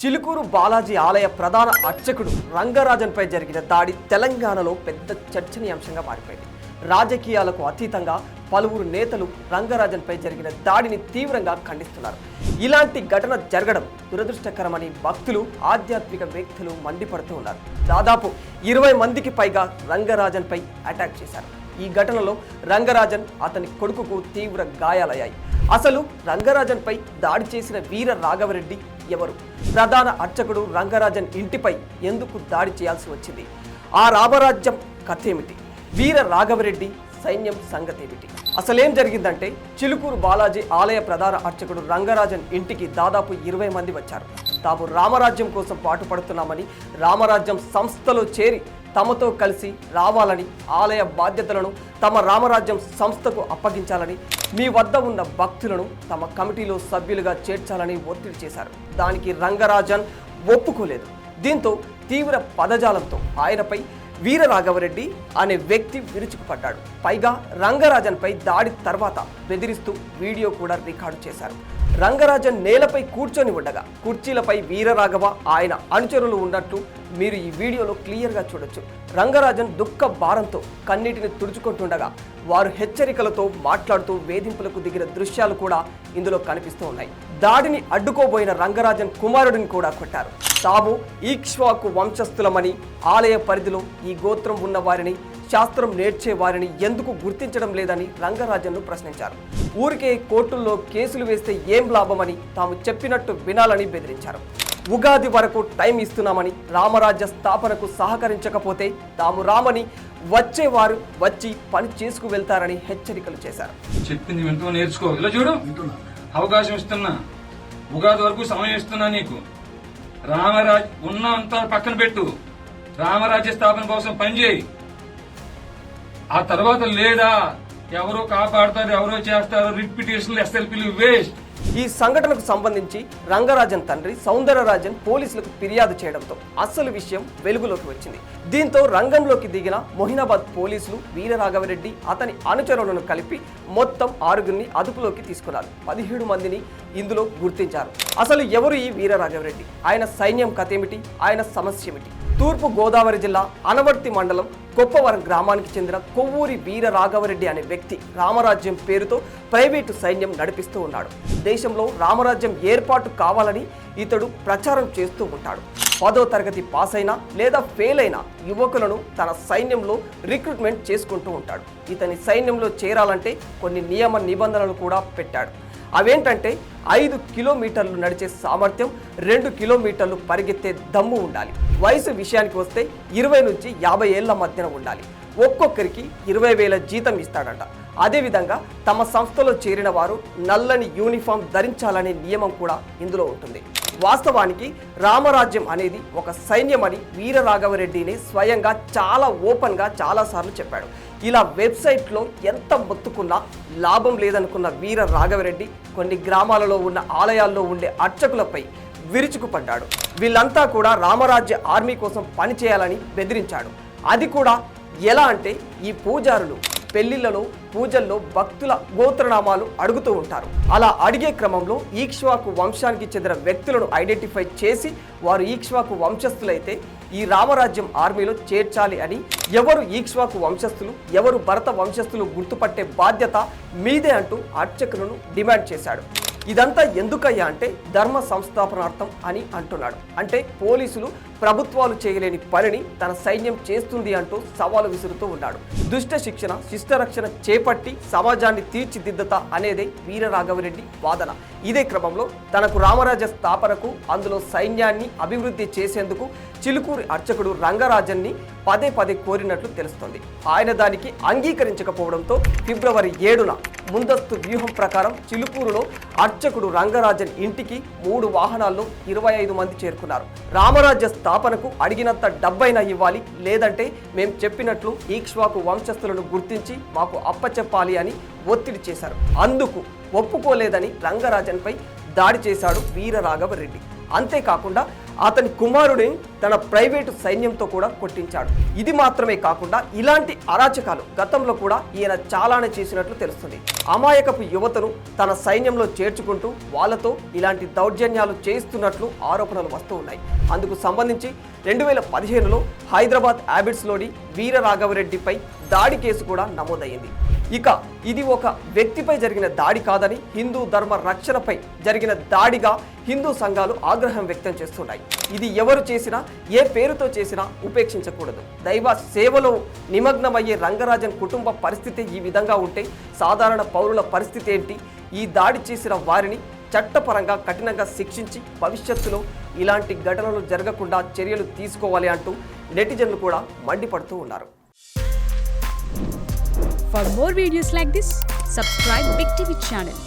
చిలుకూరు బాలాజీ ఆలయ ప్రధాన అర్చకుడు రంగరాజన్పై జరిగిన దాడి తెలంగాణలో పెద్ద చర్చనీయాంశంగా మారిపోయింది. రాజకీయాలకు అతీతంగా పలువురు నేతలు రంగరాజన్పై జరిగిన దాడిని తీవ్రంగా ఖండిస్తున్నారు. ఇలాంటి ఘటన జరగడం దురదృష్టకరమని భక్తులు, ఆధ్యాత్మిక వ్యక్తులు మండిపడుతూ ఉన్నారు. దాదాపు 20 మందికి పైగా రంగరాజన్పై అటాక్ చేశారు. ఈ ఘటనలో రంగరాజన్, అతని కొడుకుకు తీవ్ర గాయాలయ్యాయి. అసలు రంగరాజన్పై దాడి చేసిన వీర రాఘవరెడ్డి ఎవరు? ప్రధాన అర్చకుడు రంగరాజన్ ఇంటిపై ఎందుకు దాడి చేయాల్సి వచ్చింది? ఆ రామరాజ్యం కథేమిటి? వీర రాఘవరెడ్డి సైన్యం సంగతేమిటి? అసలేం జరిగిందంటే, చిలుకూరు బాలాజీ ఆలయ ప్రధాన అర్చకుడు రంగరాజన్ ఇంటికి దాదాపు 20 మంది వచ్చారు. తాము రామరాజ్యం కోసం పాటుపడుతున్నామని, రామరాజ్యం సంస్థలో చేరి తమతో కలిసి రావాలని, ఆలయ బాధ్యతలను తమ రామరాజ్యం సంస్థకు అప్పగించాలని, మీ వద్ద ఉన్న భక్తులను తమ కమిటీలో సభ్యులుగా చేర్చాలని ఒత్తిడి చేశారు. దానికి రంగరాజన్ ఒప్పుకోలేదు. దీంతో తీవ్ర పదజాలంతో ఆయనపై వీర రాఘవరెడ్డి అనే వ్యక్తి విరుచుకుపడ్డాడు. పైగా రంగరాజన్పై దాడి తర్వాత బెదిరిస్తూ వీడియో కూడా రికార్డు చేశారు. రంగరాజన్ నేలపై కూర్చొని ఉండగా కుర్చీలపై వీరరాఘవ, ఆయన అనుచరులు ఉన్నట్లు మీరు ఈ వీడియోలో క్లియర్గా చూడొచ్చు. రంగరాజన్ దుఃఖ భారంతో కన్నీటిని తుడుచుకుంటుండగా వారు హెచ్చరికలతో మాట్లాడుతూ వేధింపులకు దిగిన దృశ్యాలు కూడా ఇందులో కనిపిస్తూ ఉన్నాయి. దాడిని అడ్డుకోబోయిన రంగరాజన్ కుమారుడిని కూడా కొట్టారు. తాము ఈక్ష్వాకు వంశస్థులమని, ఆలయ పరిధిలో ఈ గోత్రం ఉన్న వారిని, శాస్త్రం నేర్చే వారిని ఎందుకు గుర్తించడం లేదని రంగరాజన్ను ప్రశ్నించారు. ఊరికే కోర్టుల్లో కేసులు వేస్తే ఏం లాభమని, తాము చెప్పినట్టు వినాలని బెదిరించారు. ఉగాది వరకు టైం ఇస్తున్నామని, రామరాజ్య స్థాపనకు సహకరించకపోతే తాము రామని, వచ్చేవారు వచ్చి పని చేసుకు వెళ్తారని హెచ్చరికలు చేశారు. చెప్పింది వింటూ నేర్చుకో. ఇలా చూడు, అవకాశం ఇస్తున్నా, ఉగాది వరకు సమయం ఇస్తున్నా నీకు. రామరాజ్ ఉన్నంత పక్కన పెట్టు, రామరాజ్య స్థాపన కోసం పనిచేయి. ఆ తర్వాత లేదా ఎవరో కాపాడతారు, ఎవరో చేస్తారు, రిట్ పిటిషన్లు, ఎస్ఎల్పీలు వేస్ట్. ఈ సంఘటనకు సంబంధించి రంగరాజన్ తండ్రి సౌందరరాజన్ పోలీసులకు ఫిర్యాదు చేయడంతో అసలు విషయం వెలుగులోకి వచ్చింది. దీంతో రంగంలోకి దిగిన మొహినాబాద్ పోలీసులు వీరరాఘవరెడ్డి, అతని అనుచరులను కలిపి మొత్తం 6గురిని అదుపులోకి తీసుకున్నారు. 17 మందిని ఇందులో గుర్తించారు. అసలు ఎవరు ఈ వీరరాఘవరెడ్డి? ఆయన సైన్యం కథేమిటి? ఆయన సమస్య ఏమిటి? తూర్పు గోదావరి జిల్లా అనవర్తి మండలం కొప్పవరం గ్రామానికి చెందిన కొవ్వూరి వీర రాఘవరెడ్డి అనే వ్యక్తి రామరాజ్యం పేరుతో ప్రైవేటు సైన్యం నడిపిస్తూ ఉన్నాడు. దేశంలో రామరాజ్యం ఏర్పాటు కావాలని ఇతడు ప్రచారం చేస్తూ ఉంటాడు. 10వ తరగతి పాస్ అయినా లేదా ఫెయిల్ అయిన యువకులను తన సైన్యంలో రిక్రూట్మెంట్ చేసుకుంటూ ఉంటాడు. ఇతని సైన్యంలో చేరాలంటే కొన్ని నియమ నిబంధనలు కూడా పెట్టాడు. అవేంటంటే 5 కిలోమీటర్లు నడిచే సామర్థ్యం, 2 కిలోమీటర్లు పరిగెత్తే దమ్ము ఉండాలి. వయసు విషయానికి వస్తే 20 నుంచి 50 ఏళ్ల మధ్యన ఉండాలి. ఒక్కొక్కరికి 20,000 జీతం ఇస్తాడంట. అదేవిధంగా తమ సంస్థలో చేరిన వారు నల్లని యూనిఫామ్ ధరించాలనే నియమం కూడా ఇందులో ఉంటుంది. వాస్తవానికి రామరాజ్యం అనేది ఒక సైన్యమని వీర రాఘవరెడ్డిని స్వయంగా చాలా ఓపెన్గా చాలాసార్లు చెప్పాడు. ఇలా వెబ్సైట్లో ఎంత మొత్తుకున్నా లాభం లేదనుకున్న వీర రాఘవరెడ్డి కొన్ని గ్రామాలలో ఉన్న ఆలయాల్లో ఉండే అర్చకులపై విరుచుకుపడ్డాడు. వీళ్ళంతా కూడా రామరాజ్య ఆర్మీ కోసం పనిచేయాలని బెదిరించాడు. అది కూడా ఎలా అంటే, ఈ పూజారులు పెళ్లిళ్లలో, పూజల్లో భక్తుల గోత్రనామాలు అడుగుతూ ఉంటారు. అలా అడిగే క్రమంలో ఈక్ష్వాకు వంశానికి చెందిన వ్యక్తులను ఐడెంటిఫై చేసి వారు ఈక్ష్వాకు వంశస్థులైతే ఈ రామరాజ్యం ఆర్మీలో చేర్చాలి అని, ఎవరు ఈక్ష్వాకు వంశస్థులు, ఎవరు భరత వంశస్థులు గుర్తుపట్టే బాధ్యత మీదే అంటూ అర్చకులను డిమాండ్ చేశాడు. ఇదంతా ఎందుకయ్యా అంటే, ధర్మ సంస్థాపనార్థం అని అంటున్నాడు. అంటే పోలీసులు ప్రభుత్వాలు చేయలేని పనిని తన సైన్యం చేస్తుంది అంటూ సవాలు విసురుతూ ఉన్నాడు. దుష్ట శిక్షణ, శిష్టరక్షణ చేపట్టి సమాజాన్ని తీర్చిదిద్దత అనేదే వీర రాఘవరెడ్డి వాదన. ఇదే క్రమంలో తనకు రామరాజ్య స్థాపనకు, అందులో సైన్యాన్ని అభివృద్ధి చేసేందుకు చిలుకూరి అర్చకుడు రంగరాజన్ని పదే కోరినట్లు తెలుస్తోంది. ఆయన దానికి అంగీకరించకపోవడంతో ఫిబ్రవరి 7న ముందస్తు వ్యూహం ప్రకారం చిలుకూరులో అర్చకుడు రంగరాజన్ ఇంటికి 3 వాహనాల్లో 25 మంది చేరుకున్నారు. రామరాజ్య స్థాపనకు అడిగినంత డబ్బైనా ఇవ్వాలి, లేదంటే మేం చెప్పినట్లు ఈక్ష్వాకు వంశస్థులను గుర్తించి మాకు అప్పచెప్పాలి అని ఒత్తిడి చేశారు. అందుకు ఒప్పుకోలేదని రంగరాజన్పై దాడి చేశాడు వీర రాఘవరెడ్డి. అంతేకాకుండా అతని కుమారుడిని తన ప్రైవేటు సైన్యంతో కూడా కొట్టించాడు. ఇది మాత్రమే కాకుండా ఇలాంటి అరాచకాలు గతంలో కూడా ఈయన చాలానే చేసినట్లు తెలుస్తుంది. అమాయకపు యువతను తన సైన్యంలో చేర్చుకుంటూ వాళ్ళతో ఇలాంటి దౌర్జన్యాలు చేయిస్తున్నట్లు ఆరోపణలు వస్తూ ఉన్నాయి. అందుకు సంబంధించి 2015లో హైదరాబాద్ హ్యాబిట్స్లోని వీర రాఘవరెడ్డిపై దాడి కేసు కూడా నమోదయ్యింది. ఇక ఇది ఒక వ్యక్తిపై జరిగిన దాడి కాదని, హిందూ ధర్మ రక్షణపై జరిగిన దాడిగా హిందూ సంఘాలు ఆగ్రహం వ్యక్తం చేస్తున్నాయి. ఇది ఎవరు చేసినా, ఏ పేరుతో చేసినా ఉపేక్షించకూడదు. దైవ సేవలో నిమగ్నమయ్యే రంగరాజన్ కుటుంబ పరిస్థితి ఈ విధంగా ఉంటే సాధారణ పౌరుల పరిస్థితి ఏంటి? ఈ దాడి చేసిన వారిని చట్టపరంగా కఠినంగా శిక్షించి భవిష్యత్తులో ఇలాంటి ఘటనలు జరగకుండా చర్యలు తీసుకోవాలి అంటూ నెటిజన్లు కూడా మండిపడుతూ ఉన్నారు. For more videos like this, subscribe Big TV channel.